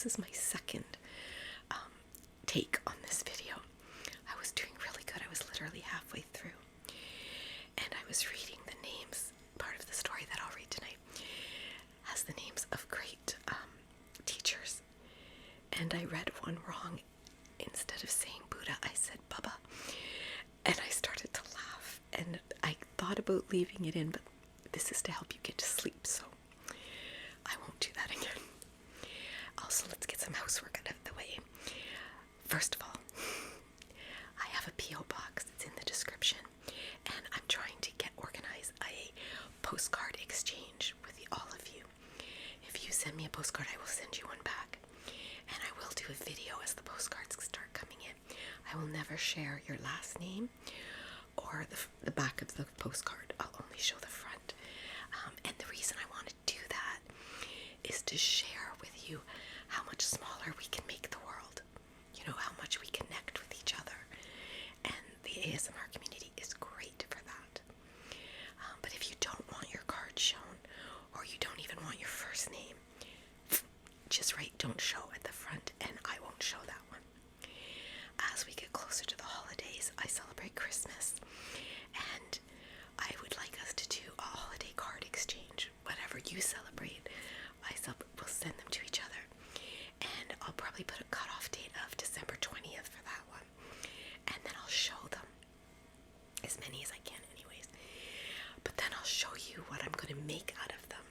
this is my second take on this video. I was doing really good. I was literally halfway through, and I was reading the names. Part of the story that I'll read tonight has the names of great teachers, and I read one wrong. Instead of saying Buddha, I said Baba, and I started to laugh, and I thought about leaving it in, but this is to help you get to sleep, so I won't do that again. Also, let's get some housework out of the way. First of all, I have a P.O. box. It's in the description, and I'm trying to get organized a postcard exchange with all of you. If you send me a postcard, I will send you one back, and I will do a video as the postcards start coming in. I will never share your last name or the back of the postcard. I'll only show the front. And the reason I want to do that is to share with you how much smaller we can make the world. You know, how much we connect with each other. And the ASMR community is great for that. But if you don't want your card shown, or you don't even want your first name, just write "don't show" at the front, and I won't show that one. As we get closer to the holidays, I celebrate Christmas, and I would like us to do a holiday card exchange. Whatever you celebrate, we'll send them to each other, and I'll probably put a cutoff date of December 20th for that one, and then I'll show them, as many as I can anyways, but then I'll show you what I'm going to make out of them.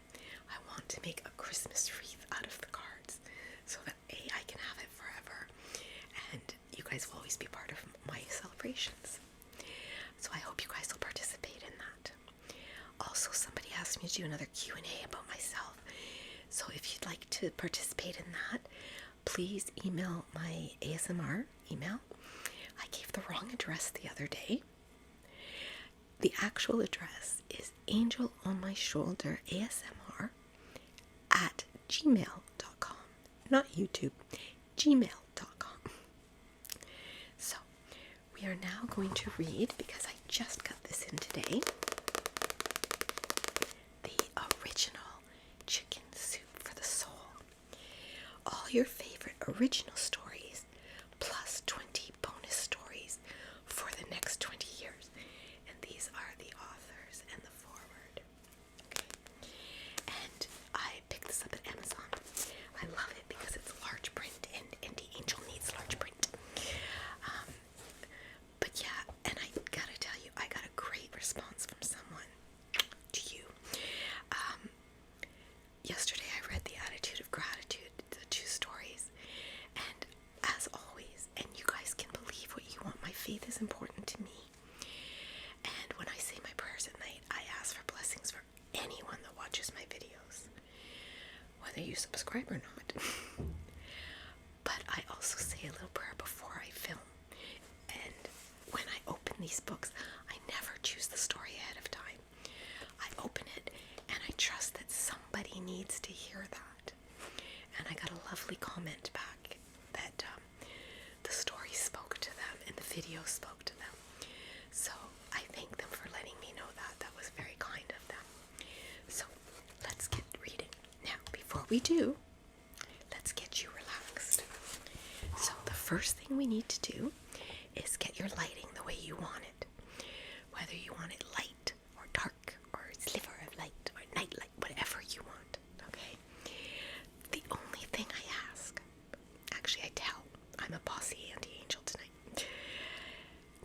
I want to make a Christmas wreath out of the cards, so that I can have it forever, and you guys will always be part of my celebrations. So I hope you guys will participate in that. Also, somebody asked me to do another Q&A about myself. So if you'd like to participate in that, please email my ASMR email. I gave the wrong address the other day. The actual address is Angelonmyshoulderasmr at gmail.com. Not YouTube, gmail.com. So, we are now going to read, because I just got this in today, the original Chicken Soup for the Soul. All your favorite original stories, plus 20 bonus stories for the next 20 years. And these are the authors and the foreword. Okay. And I picked this up at Amazon. I love it because it's large print, and Indie Angel needs large print. But yeah, and I gotta tell you, I got a great response from someone. To you. Yesterday I read The Attitude of Gratitude, the 2 stories, and as always, and you guys can believe what you want, my faith is important to me. And when I say my prayers at night, I ask for blessings for anyone that watches my videos, whether you subscribe or not. But I also say a little prayer before I film. And when I open these books, I never choose the story ahead of time. I open it and I trust that somebody needs to hear that. And I got a lovely comment back that the story spoke to them and the video spoke to them. So I thank them for letting me know that. That was very kind of them. So let's get reading. Now, before we do, let's get you relaxed. So the first thing we need to do is get your lighting the way you want it. Whether you want it light or dark or sliver of light or night light, whatever you want, okay? The only thing I ask, actually I tell, I'm a bossy auntie angel tonight.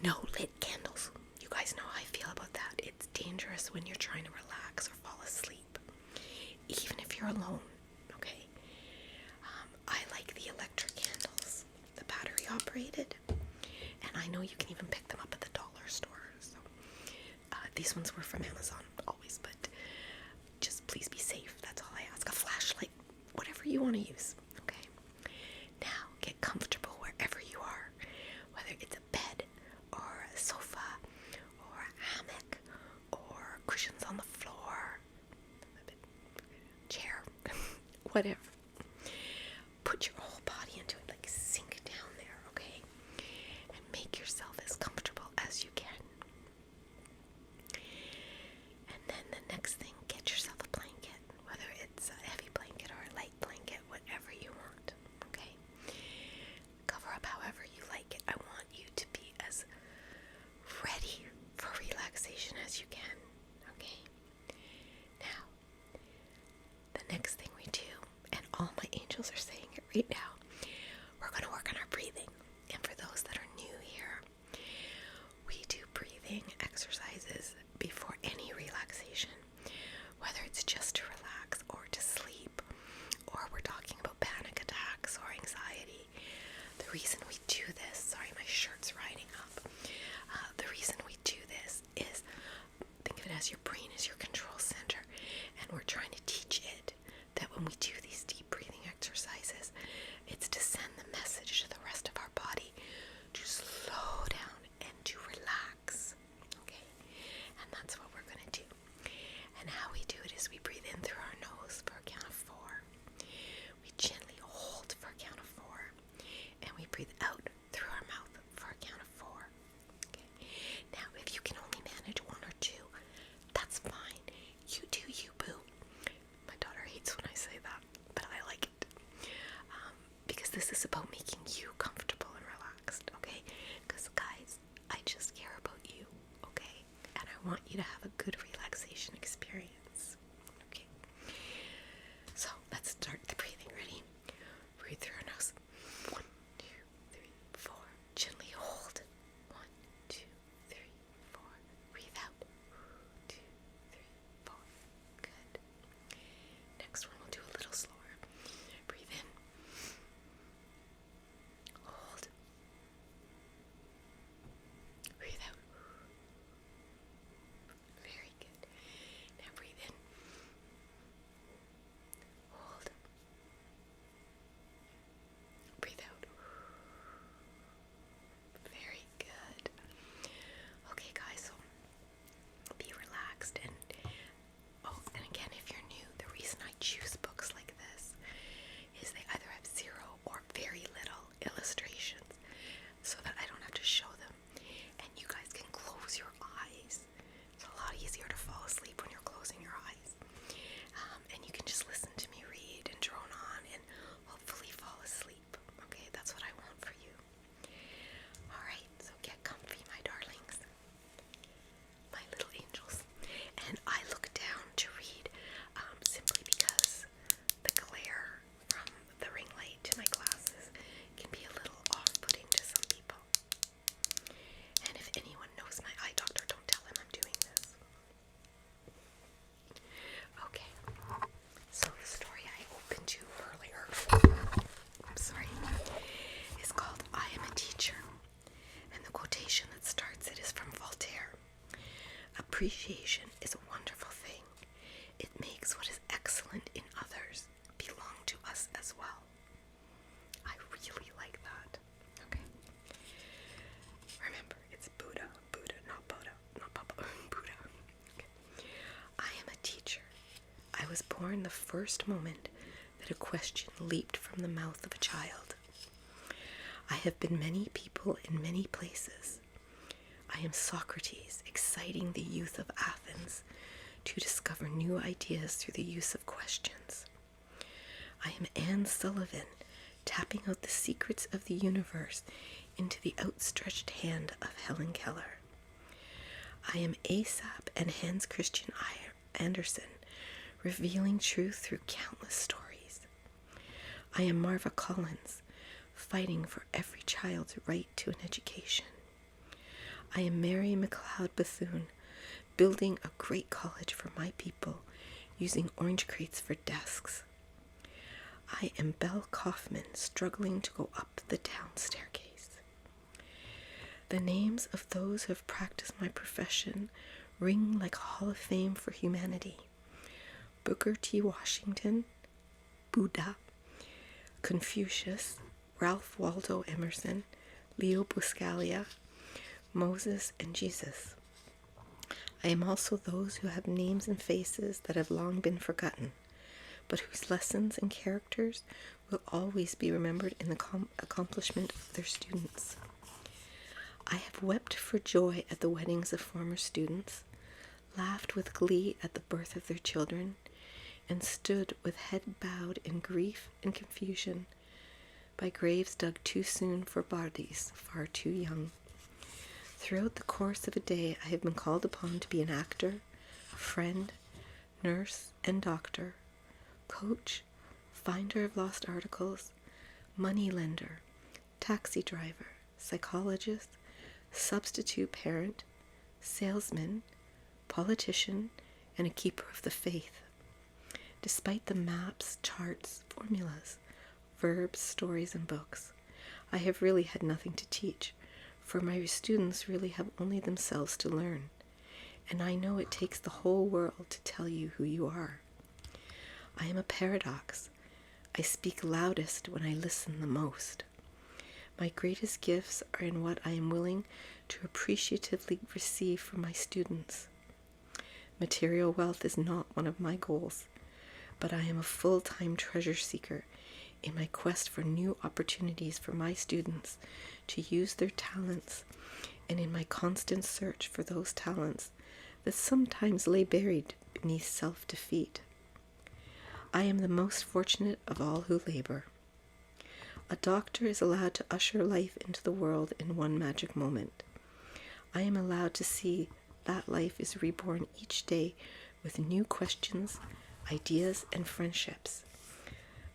No lit candles. You guys know how I feel about that. It's dangerous when you're trying to relax or fall asleep, even if you're alone, okay? I like the electric candles, the battery operated, and I know you can even pick them up at the dollar store. So these ones were from Amazon always, but just please be safe. That's all I ask. A flashlight, whatever you want to use, okay? Now get comfortable wherever you are, whether it's a bed or a sofa or a hammock or cushions on the floor, chair, whatever. Put your whole body into it, like sink down there, okay? And make yourself as comfortable as you can. And then the next thing, get yourself a blanket, whether it's a heavy blanket or a light blanket, whatever you want, right now, we're going to work on our breathing. And for those that are new here, we do breathing exercises before any relaxation, whether it's just to relax or to sleep, or we're talking about panic attacks or anxiety. The reason we do this, sorry, my shirt's riding up. The reason we do this is, think of it as your brain is your control center, and we're trying to teach it that when we do these deep breathing exercises, it's to send the message to the rest of our body to slow down and to relax. Okay? And that's what we're going to do. And how we do it is we breathe in through our nose for a count of 4. We gently hold for a count of 4. And we breathe out through our mouth for a count of 4. Okay? Now, if you can only manage 1 or 2, that's fine. You do you, boo. My daughter hates when I say that, but I like it. Because this is about making you comfortable and relaxed, okay? Because, guys, I just care about you, okay? And I want you to have a good relaxation experience, okay? So, let's start the breathing. Ready? Breathe through our nose. 1, 2, 3, 4. Gently hold. 1, 2, 3, 4. Breathe out. 2, 3, 4. Good. Next one, we'll do a little slower. Breathe in. Hold. Breathe out. Very good. Now breathe in. Hold. Breathe out. Very good. Okay, guys, so be relaxed. And again, if you're new, the reason I choose books like this is they either have 0 or very little illustrations so that I don't have to show them, and you guys can close your eyes. It's a lot easier to fall asleep when you're closing your eyes, and you can just listen to me read and drone on and hopefully fall asleep. Okay, that's what I want for you. Alright, so get comfy, my darlings, my little angels. And I look down to read simply because the glare from the ring light to my glasses can be a little off-putting to some people. And if anyone knows my eye doctor, don't tell him I'm doing this. Okay, so the story I opened to earlier, I'm sorry, is called I Am a Teacher. And the quotation that starts it is from Voltaire. Appreciation is a wonderful thing. It makes what is excellent in others belong to us as well. I really like that. Okay. Remember, it's Buddha, not Buddha, not Papa, Buddha. Okay. I am a teacher. I was born the first moment that a question leaped from the mouth of a child. I have been many people in many places. I am Socrates, exciting the youth of Athens to discover new ideas through the use of questions. I am Anne Sullivan, tapping out the secrets of the universe into the outstretched hand of Helen Keller. I am Aesop and Hans Christian Andersen, revealing truth through countless stories. I am Marva Collins, fighting for every child's right to an education. I am Mary McLeod Bethune, building a great college for my people using orange crates for desks. I am Belle Kaufman, struggling to go up the town staircase. The names of those who have practiced my profession ring like a hall of fame for humanity. Booker T. Washington, Buddha, Confucius, Ralph Waldo Emerson, Leo Buscaglia, Moses, and Jesus. I am also those who have names and faces that have long been forgotten, but whose lessons and characters will always be remembered in the accomplishment of their students. I have wept for joy at the weddings of former students, laughed with glee at the birth of their children, and stood with head bowed in grief and confusion by graves dug too soon for bodies far too young. Throughout the course of a day, I have been called upon to be an actor, a friend, nurse, and doctor, coach, finder of lost articles, moneylender, taxi driver, psychologist, substitute parent, salesman, politician, and a keeper of the faith. Despite the maps, charts, formulas, verbs, stories, and books, I have really had nothing to teach, for my students really have only themselves to learn, and I know it takes the whole world to tell you who you are. I am a paradox. I speak loudest when I listen the most. My greatest gifts are in what I am willing to appreciatively receive from my students. Material wealth is not one of my goals, but I am a full-time treasure seeker in my quest for new opportunities for my students to use their talents, and in my constant search for those talents that sometimes lay buried beneath self-defeat. I am the most fortunate of all who labor. A doctor is allowed to usher life into the world in one magic moment. I am allowed to see that life is reborn each day with new questions, ideas, and friendships.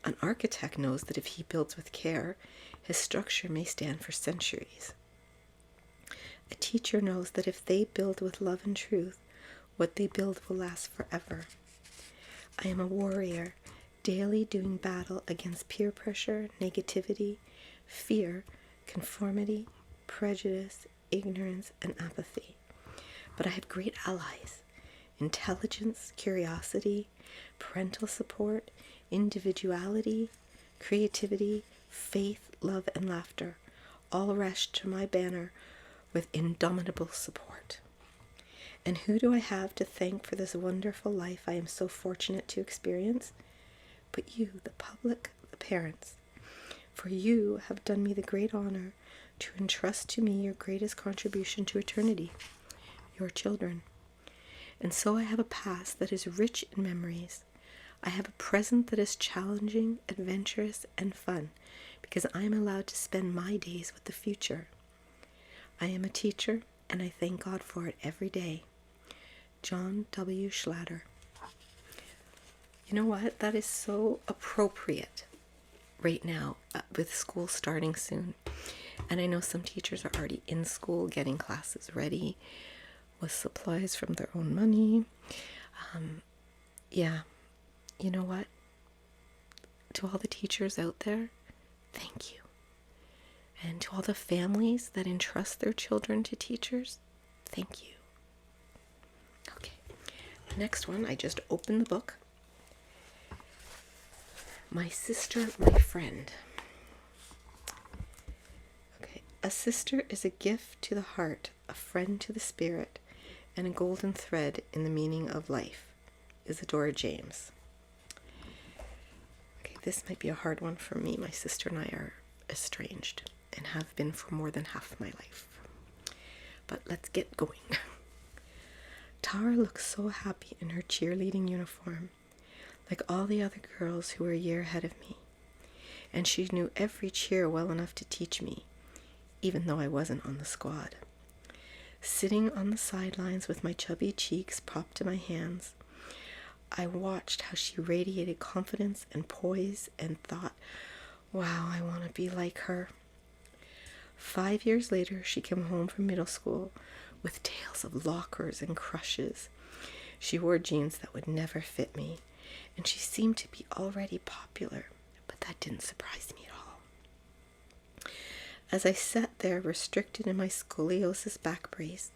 An architect knows that if he builds with care, his structure may stand for centuries. A teacher knows that if they build with love and truth, what they build will last forever. I am a warrior, daily doing battle against peer pressure, negativity, fear, conformity, prejudice, ignorance, and apathy. But I have great allies: intelligence, curiosity, parental support, individuality, creativity, faith, love, and laughter, all rushed to my banner with indomitable support. And who do I have to thank for this wonderful life I am so fortunate to experience? But you, the public, the parents. For you have done me the great honor to entrust to me your greatest contribution to eternity, your children. And so I have a past that is rich in memories. I have a present that is challenging, adventurous, and fun, because I am allowed to spend my days with the future. I am a teacher, and I thank God for it every day. John W. Schlatter. You know what? That is so appropriate right now with school starting soon. And I know some teachers are already in school getting classes ready with supplies from their own money. Yeah, you know what? To all the teachers out there, thank you. And to all the families that entrust their children to teachers, thank you. Okay, the next one, I just opened the book. My sister, my friend. Okay, a sister is a gift to the heart, a friend to the spirit, and a golden thread in the meaning of life. Isadora James. Okay, this might be a hard one for me. My sister and I are estranged and have been for more than half my life. But let's get going. Tara looks so happy in her cheerleading uniform, like all the other girls who were a year ahead of me. And she knew every cheer well enough to teach me, even though I wasn't on the squad. Sitting on the sidelines with my chubby cheeks propped to my hands, I watched how she radiated confidence and poise and thought, wow, I want to be like her. 5 years later, she came home from middle school with tales of lockers and crushes. She wore jeans that would never fit me, and she seemed to be already popular, but that didn't surprise me at all. As I sat there, restricted in my scoliosis back brace,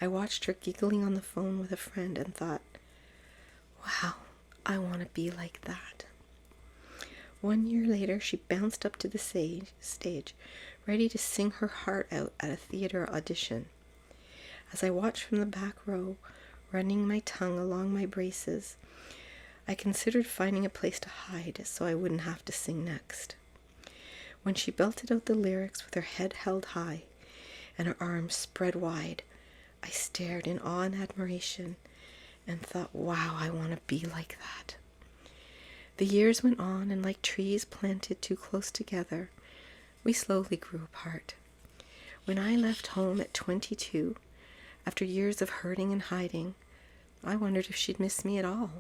I watched her giggling on the phone with a friend and thought, wow, I want to be like that. 1 year later, she bounced up to the stage, ready to sing her heart out at a theater audition. As I watched from the back row, running my tongue along my braces, I considered finding a place to hide so I wouldn't have to sing next. When she belted out the lyrics with her head held high and her arms spread wide, I stared in awe and admiration and thought, wow, I want to be like that. The years went on, and like trees planted too close together, we slowly grew apart. When I left home at 22, after years of hurting and hiding, I wondered if she'd miss me at all.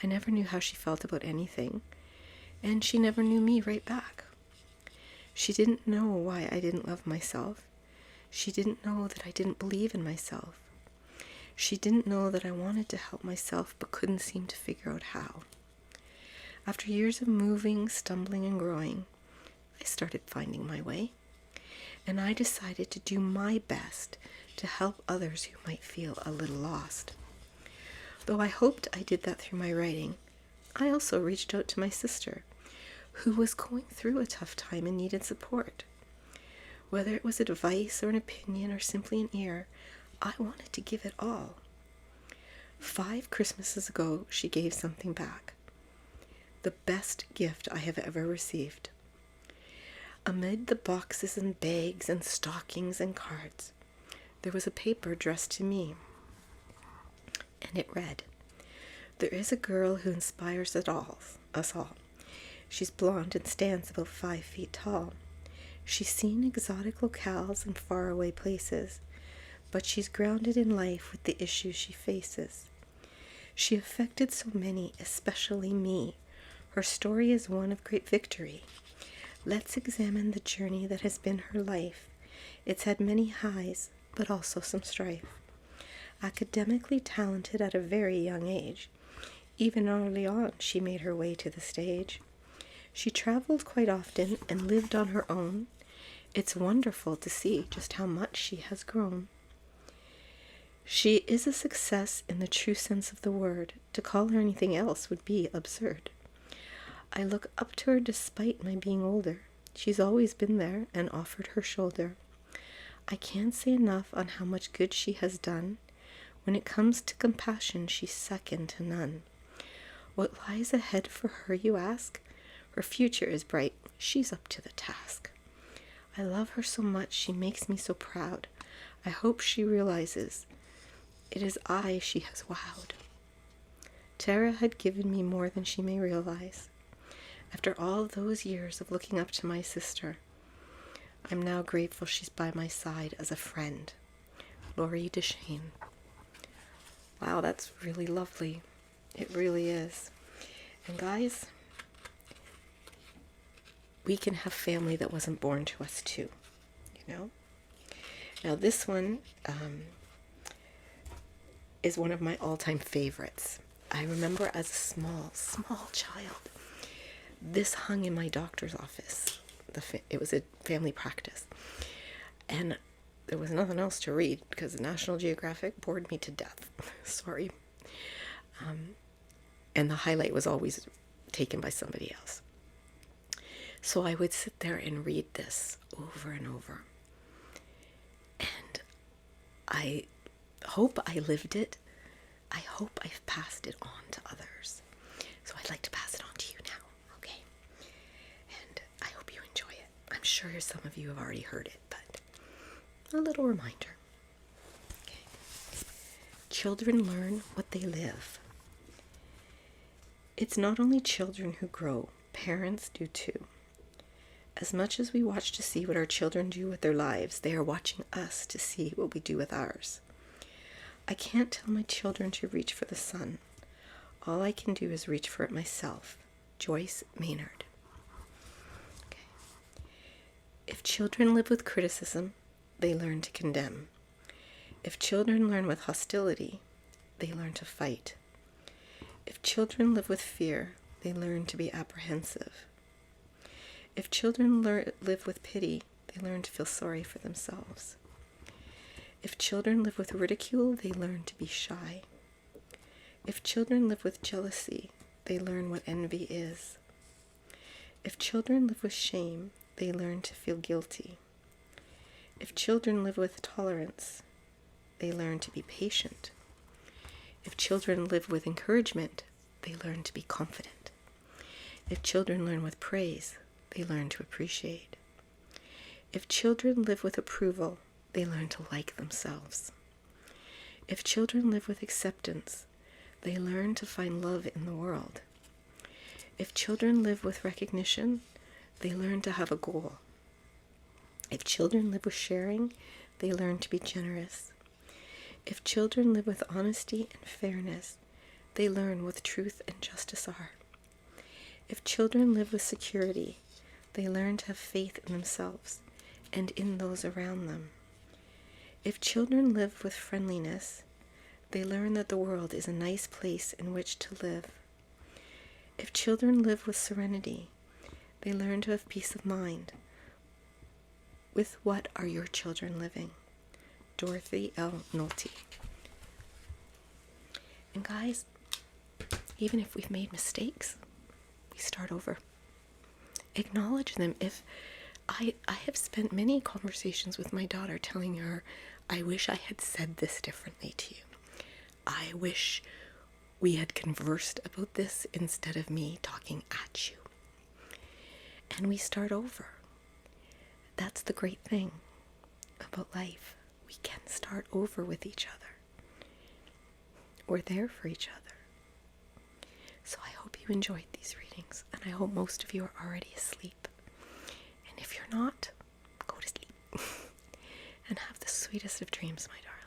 I never knew how she felt about anything, and she never knew me right back. She didn't know why I didn't love myself. She didn't know that I didn't believe in myself. She didn't know that I wanted to help myself but couldn't seem to figure out how. After years of moving, stumbling, and growing, I started finding my way, and I decided to do my best to help others who might feel a little lost. Though I hoped I did that through my writing, I also reached out to my sister, who was going through a tough time and needed support. Whether it was advice or an opinion or simply an ear, I wanted to give it all. 5 Christmases ago, she gave something back. The best gift I have ever received. Amid the boxes and bags and stockings and cards, there was a paper addressed to me, and it read, "There is a girl who inspires us all. She's blonde and stands about 5 feet tall. She's seen exotic locales and faraway places, but she's grounded in life with the issues she faces. She affected so many, especially me. Her story is one of great victory. Let's examine the journey that has been her life. It's had many highs, but also some strife. Academically talented at a very young age, even early on she made her way to the stage. She traveled quite often and lived on her own. It's wonderful to see just how much she has grown. She is a success in the true sense of the word. To call her anything else would be absurd. I look up to her despite my being older. She's always been there and offered her shoulder. I can't say enough on how much good she has done. When it comes to compassion, she's second to none. What lies ahead for her, you ask? Her future is bright. She's up to the task. I love her so much. She makes me so proud. I hope she realizes it is I she has wowed. Tara had given me more than she may realize. After all those years of looking up to my sister, I'm now grateful she's by my side as a friend. Laurie DeShane." Wow, that's really lovely. It really is. And guys, we can have family that wasn't born to us too, you know? Now this one is one of my all-time favorites. I remember as a small child, this hung in my doctor's office. It was a family practice. And there was nothing else to read because the National Geographic bored me to death. Sorry. And the highlight was always taken by somebody else. So I would sit there and read this over and over. And I hope I lived it. I hope I've passed it on to others. So I'd like to pass it on to you now, okay? And I hope you enjoy it. I'm sure some of you have already heard it, but a little reminder. Okay. Children learn what they live. It's not only children who grow, parents do too. As much as we watch to see what our children do with their lives, they are watching us to see what we do with ours. I can't tell my children to reach for the sun. All I can do is reach for it myself. Joyce Maynard. Okay. If children live with criticism, they learn to condemn. If children learn with hostility, they learn to fight. If children live with fear, they learn to be apprehensive. If children live with pity, they learn to feel sorry for themselves. If children live with ridicule, they learn to be shy. If children live with jealousy, they learn what envy is. If children live with shame, they learn to feel guilty. If children live with tolerance, they learn to be patient. If children live with encouragement, they learn to be confident. If children learn with praise, they learn to appreciate. If children live with approval, they learn to like themselves. If children live with acceptance, they learn to find love in the world. If children live with recognition, they learn to have a goal. If children live with sharing, they learn to be generous. If children live with honesty and fairness, they learn what truth and justice are. If children live with security, they learn to have faith in themselves and in those around them. If children live with friendliness, they learn that the world is a nice place in which to live. If children live with serenity, they learn to have peace of mind. With what are your children living? Dorothy L. Nolte. And guys, even if we've made mistakes, we start over. Acknowledge them. If I have spent many conversations with my daughter telling her, I wish I had said this differently to you. I wish we had conversed about this instead of me talking at you. And we start over. That's the great thing about life. We can start over with each other. We're there for each other. So I hope you enjoyed these readings, and I hope most of you are already asleep. And if you're not, go to sleep. And have the sweetest of dreams, my darling.